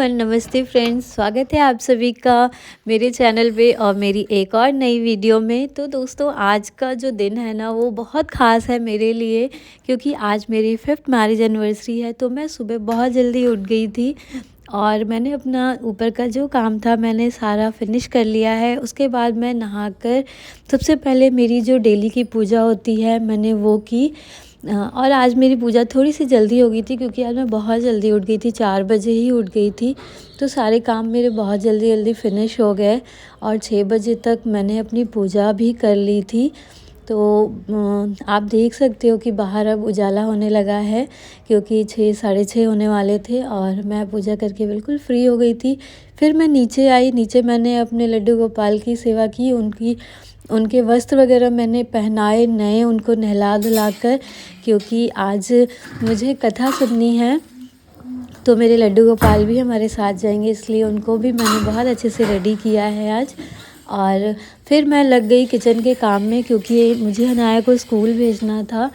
And नमस्ते friends, स्वागत है आप सभी का मेरे चैनल पे और मेरी एक और नई वीडियो में। तो दोस्तों, आज का जो दिन है ना वो बहुत ख़ास है मेरे लिए, क्योंकि आज मेरी 5th मैरिज एनिवर्सरी है। तो मैं सुबह बहुत जल्दी उठ गई थी और मैंने अपना ऊपर का जो काम था मैंने सारा फिनिश कर लिया है। उसके बाद मैं नहाकर सबसे पहले मेरी जो डेली की पूजा होती है मैंने वो की। और आज मेरी पूजा थोड़ी सी जल्दी हो गई थी, क्योंकि आज मैं बहुत जल्दी उठ गई थी, 4 बजे ही उठ गई थी। तो सारे काम मेरे बहुत जल्दी जल्दी फिनिश हो गए और 6 बजे तक मैंने अपनी पूजा भी कर ली थी। तो आप देख सकते हो कि बाहर अब उजाला होने लगा है, क्योंकि 6 साढ़े 6 होने वाले थे और मैं पूजा करके बिल्कुल फ्री हो गई थी। फिर मैं नीचे आई। नीचे मैंने अपने लड्डू गोपाल की सेवा की, उनके वस्त्र वगैरह मैंने पहनाए नए, उनको नहला धुलाकर, क्योंकि आज मुझे कथा सुननी है। तो मेरे लड्डू गोपाल भी हमारे साथ जाएंगे, इसलिए उनको भी मैंने बहुत अच्छे से रेडी किया है आज। और फिर मैं लग गई किचन के काम में, क्योंकि मुझे अनाया को स्कूल भेजना था।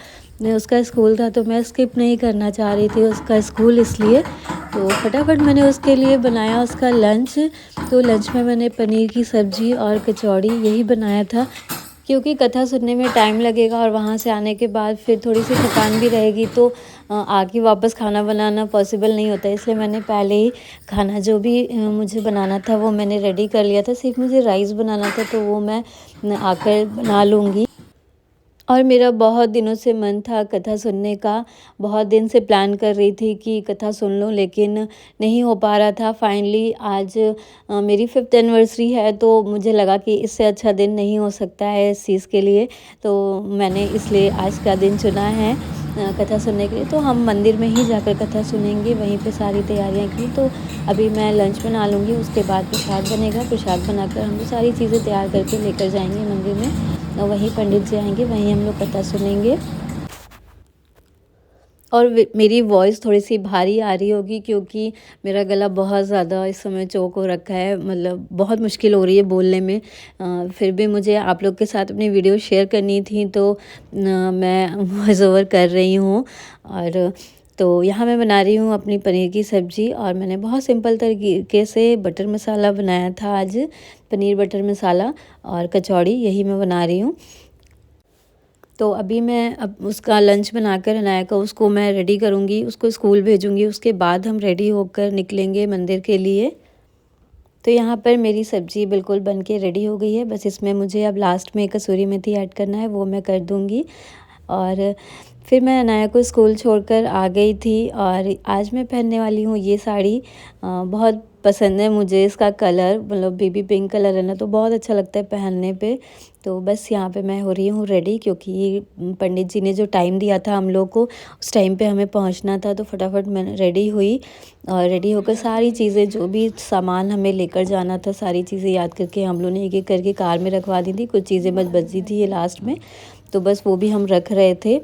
उसका स्कूल था तो मैं स्किप नहीं करना चाह रही थी उसका स्कूल, इसलिए तो फटाफट मैंने उसके लिए बनाया उसका लंच। तो लंच में मैंने पनीर की सब्ज़ी और कचौड़ी यही बनाया था, क्योंकि कथा सुनने में टाइम लगेगा और वहाँ से आने के बाद फिर थोड़ी सी थकान भी रहेगी, तो आके वापस खाना बनाना पॉसिबल नहीं होता। इसलिए मैंने पहले ही खाना जो भी मुझे बनाना था वो मैंने रेडी कर लिया था। सिर्फ मुझे राइस बनाना था, तो वो मैं आकर बना लूँगी। और मेरा बहुत दिनों से मन था कथा सुनने का, बहुत दिन से प्लान कर रही थी कि कथा सुन लूं, लेकिन नहीं हो पा रहा था। फाइनली आज मेरी 5th एनिवर्सरी है, तो मुझे लगा कि इससे अच्छा दिन नहीं हो सकता है इस चीज़ के लिए। तो मैंने इसलिए आज का दिन चुना है कथा सुनने के लिए। तो हम मंदिर में ही जाकर कथा सुनेंगे, वहीं पे सारी तैयारियां की। तो अभी मैं लंच बना लूँगी, उसके बाद प्रसाद बनेगा। प्रसाद बनाकर हम लोग सारी चीज़ें तैयार करके लेकर जाएंगे मंदिर में, और वहीं पंडित जी आएंगे, वहीं हम लोग कथा सुनेंगे। और मेरी वॉइस थोड़ी सी भारी आ रही होगी, क्योंकि मेरा गला बहुत ज़्यादा इस समय चोक हो रखा है, मतलब बहुत मुश्किल हो रही है बोलने में। फिर भी मुझे आप लोग के साथ अपनी वीडियो शेयर करनी थी, तो मैं वॉइस ओवर कर रही हूँ। और तो यहाँ मैं बना रही हूँ अपनी पनीर की सब्ज़ी, और मैंने बहुत सिंपल तरीके से बटर मसाला बनाया था आज, पनीर बटर मसाला और कचौड़ी यही मैं बना रही हूँ। तो अभी मैं अब उसका लंच बनाकर अनाया का उसको मैं रेडी करूँगी, उसको स्कूल भेजूँगी। उसके बाद हम रेडी होकर निकलेंगे मंदिर के लिए। तो यहाँ पर मेरी सब्ज़ी बिल्कुल बन के रेडी हो गई है, बस इसमें मुझे अब लास्ट में कसूरी मेथी ऐड करना है, वो मैं कर दूँगी। और फिर मैं अनाया को स्कूल छोड़कर आ गई थी, और आज मैं पहनने वाली हूँ ये साड़ी। बहुत पसंद है मुझे इसका कलर, मतलब बेबी पिंक कलर है ना, तो बहुत अच्छा लगता है पहनने पे। तो बस यहाँ पे मैं हो रही हूँ रेडी, क्योंकि पंडित जी ने जो टाइम दिया था हम लोग को, उस टाइम पे हमें पहुँचना था। तो फटाफट मैं रेडी हुई, और रेडी होकर सारी चीज़ें जो भी सामान हमें लेकर जाना था सारी चीज़ें याद करके हम लोग ने एक एक करके कार में रखवा दी थी। कुछ चीज़ें बस बची थी ये लास्ट में, तो बस वो भी हम रख रहे थे।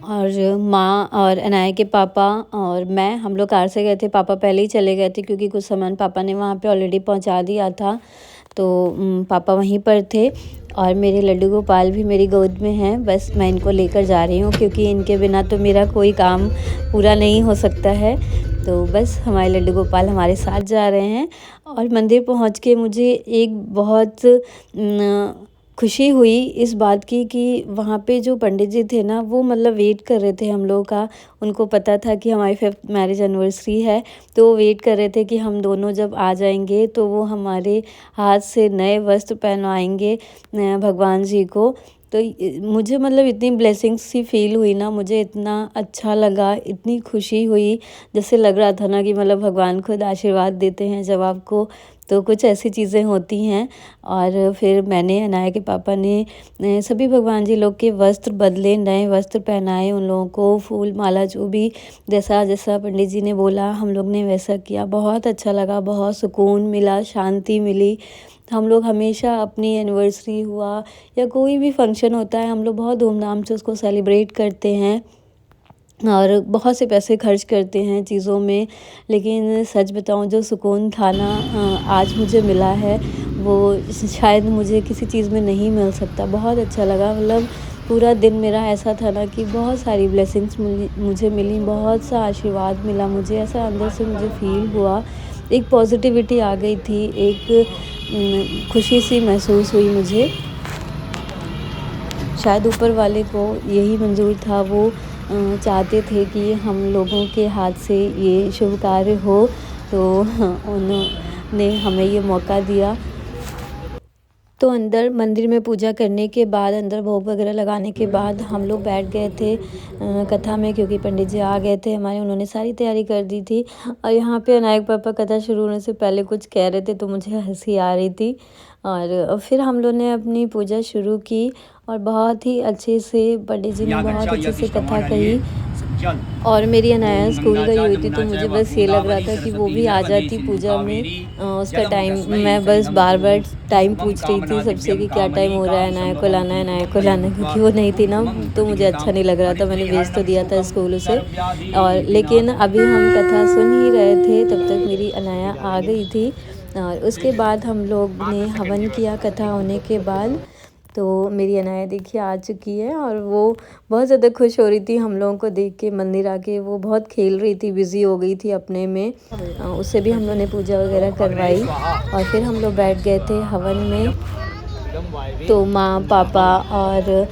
और माँ और अनाया के पापा और मैं, हम लोग कार से गए थे। पापा पहले ही चले गए थे, क्योंकि कुछ सामान पापा ने वहाँ पे ऑलरेडी पहुँचा दिया था। तो पापा वहीं पर थे, और मेरे लड्डू गोपाल भी मेरी गोद में हैं। बस मैं इनको लेकर जा रही हूँ, क्योंकि इनके बिना तो मेरा कोई काम पूरा नहीं हो सकता है। तो बस हमारे लड्डू गोपाल हमारे साथ जा रहे हैं। और मंदिर पहुँच के मुझे एक बहुत खुशी हुई इस बात की कि वहाँ पे जो पंडित जी थे ना, वो मतलब वेट कर रहे थे हम लोग का। उनको पता था कि हमारी 5th मैरिज एनिवर्सरी है, तो वो वेट कर रहे थे कि हम दोनों जब आ जाएंगे तो वो हमारे हाथ से नए वस्त्र पहनवाएंगे भगवान जी को। तो मुझे मतलब इतनी ब्लेसिंग्स सी फील हुई ना, मुझे इतना अच्छा लगा, इतनी खुशी हुई, जैसे लग रहा था ना कि मतलब भगवान खुद आशीर्वाद देते हैं जब आपको। तो कुछ ऐसी चीज़ें होती हैं। और फिर मैंने, अनाया के पापा ने सभी भगवान जी लोग के वस्त्र बदले, नए वस्त्र पहनाए उन लोगों को, फूल माला जो भी जैसा जैसा पंडित जी ने बोला हम लोग ने वैसा किया। बहुत अच्छा लगा, बहुत सुकून मिला, शांति मिली। हम लोग हमेशा अपनी एनिवर्सरी हुआ या कोई भी फंक्शन होता है, हम लोग बहुत धूमधाम से उसको सेलिब्रेट करते हैं और बहुत से पैसे खर्च करते हैं चीज़ों में। लेकिन सच बताऊं, जो सुकून था ना आज मुझे मिला है, वो शायद मुझे किसी चीज़ में नहीं मिल सकता। बहुत अच्छा लगा, मतलब पूरा दिन मेरा ऐसा था ना कि बहुत सारी ब्लेसिंग्स मुझे मिली, बहुत सा आशीर्वाद मिला मुझे, ऐसा अंदर से मुझे फ़ील हुआ, एक पॉजिटिविटी आ गई थी, एक खुशी सी महसूस हुई मुझे। शायद ऊपर वाले को यही मंज़ूर था, वो चाहते थे कि हम लोगों के हाथ से ये शुभ कार्य हो, तो उन्होंने हमें ये मौका दिया। तो अंदर मंदिर में पूजा करने के बाद, अंदर भोग वगैरह लगाने के बाद हम लोग बैठ गए थे कथा में, क्योंकि पंडित जी आ गए थे हमारे, उन्होंने सारी तैयारी कर दी थी। और यहाँ पे अनायक पापा कथा शुरू होने से पहले कुछ कह रहे थे, तो मुझे हंसी आ रही थी। और फिर हम लोग ने अपनी पूजा शुरू की और बहुत ही अच्छे से पंडित जी ने बहुत अच्छे से कथा कही। और मेरी अनाया स्कूल गई हुई थी, तो मुझे बस ये लग रहा था कि वो भी आ जाती पूजा में। उसका टाइम, मैं बस बार बार टाइम पूछ रही थी सबसे कि क्या टाइम हो रहा है, अनाया को लाना है, अनाया को लाना है, क्योंकि वो नहीं थी ना, तो मुझे अच्छा नहीं लग रहा था। मैंने भेज तो दिया था स्कूल उसे, और लेकिन अभी हम कथा सुन ही रहे थे तब तक मेरी अनाया आ गई थी। और उसके बाद हम लोग ने हवन किया कथा होने के बाद। तो मेरी अनाया देखिए आ चुकी है, और वो बहुत ज़्यादा खुश हो रही थी हम लोगों को देख के। मंदिर आके वो बहुत खेल रही थी, बिज़ी हो गई थी अपने में। उससे भी हम लोग ने पूजा वगैरह करवाई और फिर हम लोग बैठ गए थे हवन में। तो माँ पापा और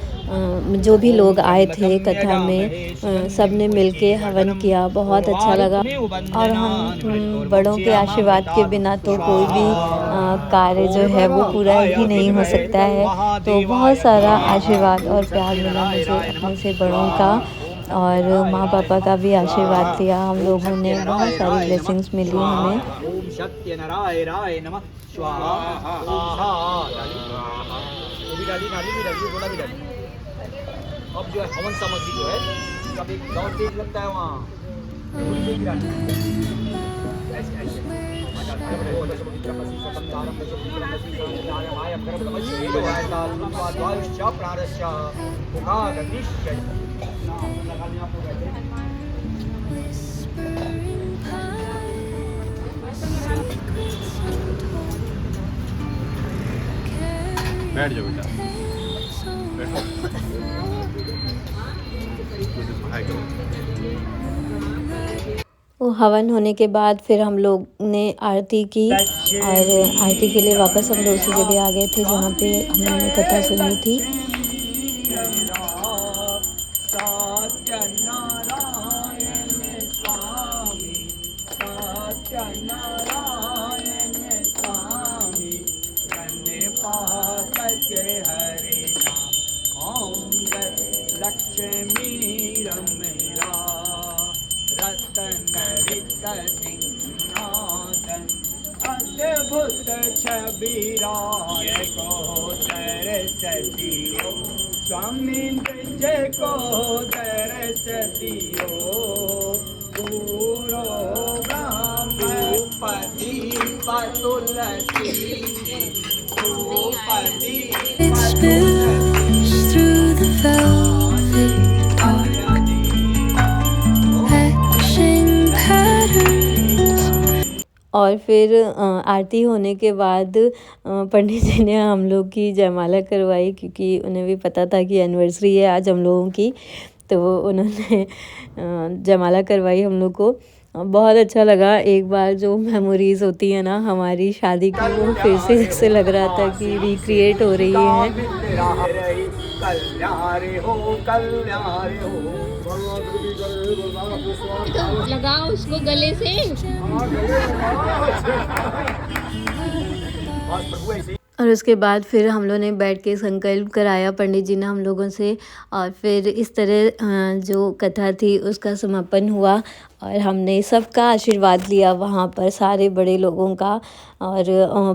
जो भी लोग आए थे कथा में, सब ने मिलके हवन किया, बहुत अच्छा लगा। और हम बड़ों के आशीर्वाद के बिना तो कोई भी कार्य जो है वो पूरा ही नहीं हो सकता है। तो बहुत सारा आशीर्वाद और प्यार मिला मुझे अपने से बड़ों का, और माँ पापा का भी आशीर्वाद लिया हम लोगों ने, बहुत सारी ब्लेसिंग्स मिली हमें। ओम सत्यनारायणाय नमः स्वाहा। वो भी डाली, नाली भी डाली, गोला भी डाली। अब जो है हवन सामग्री जो है, सब एक बहुत तेज लगता है वहाँ, पूरी तेज डाली। ऐसे ऐसे बैठ जाओ बेटा, बैठो। वो हवन होने के बाद फिर हम लोग ने आरती की, और आरती के लिए वापस हम लोग उसी जगह आ गए थे जहाँ पे हम लोगों ने कथा सुनी थी। अद्भुत छबीराय को दरसदियो, स्वामी जय को दरसदियो, पूरो ब्रह्म पति तुलसी, पति through the velvet dark, etching patterns। और फिर आरती होने के बाद पंडित जी ने हम लोग की जयमाला करवाई, क्योंकि उन्हें भी पता था कि एनिवर्सरी है आज हम लोगों की। तो उन्होंने जयमाला करवाई हम लोग को, बहुत अच्छा लगा। एक बार जो मेमोरीज़ होती है ना हमारी शादी की, वो फिर से जैसे लग रहा था कि रिक्रिएट हो रही है। लगाओ उसको गले से। और उसके बाद फिर हम लोगों ने बैठ के संकल्प कराया पंडित जी ने हम लोगों से, और फिर इस तरह जो कथा थी उसका समापन हुआ, और हमने सबका आशीर्वाद लिया वहाँ पर, सारे बड़े लोगों का। और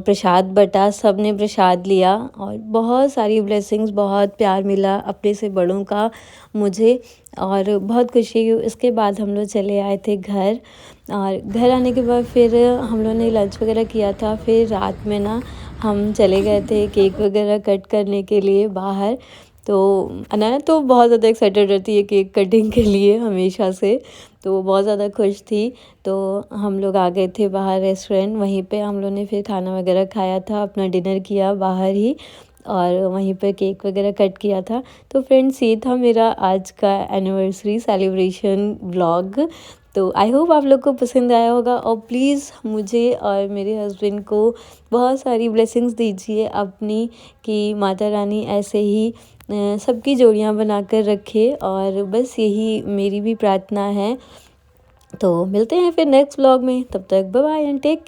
प्रसाद बटा, सब ने प्रसाद लिया, और बहुत सारी ब्लेसिंग्स, बहुत प्यार मिला अपने से बड़ों का मुझे, और बहुत खुशी हुई। इसके बाद हम लोग चले आए थे घर, और घर आने के बाद फिर हम लोगों ने लंच वगैरह किया था। फिर रात में ना हम चले गए थे केक वगैरह कट करने के लिए बाहर। तो अनाया तो बहुत ज़्यादा एक्साइटेड रहती है केक कटिंग के लिए हमेशा से, तो वो बहुत ज़्यादा खुश थी। तो हम लोग आ गए थे बाहर रेस्टोरेंट, वहीं पे हम लोग ने फिर खाना वगैरह खाया था, अपना डिनर किया बाहर ही। और वहीं पर केक वगैरह कट किया था। तो फ्रेंड्स ये था मेरा आज का एनिवर्सरी सेलिब्रेशन व्लॉग। तो आई होप आप लोग को पसंद आया होगा और प्लीज़ मुझे और मेरे हस्बैंड को बहुत सारी ब्लेसिंग्स दीजिए अपनी, कि माता रानी ऐसे ही सबकी जोड़ियाँ बनाकर रखे, और बस यही मेरी भी प्रार्थना है। तो मिलते हैं फिर नेक्स्ट व्लॉग में, तब तक bye bye and take care.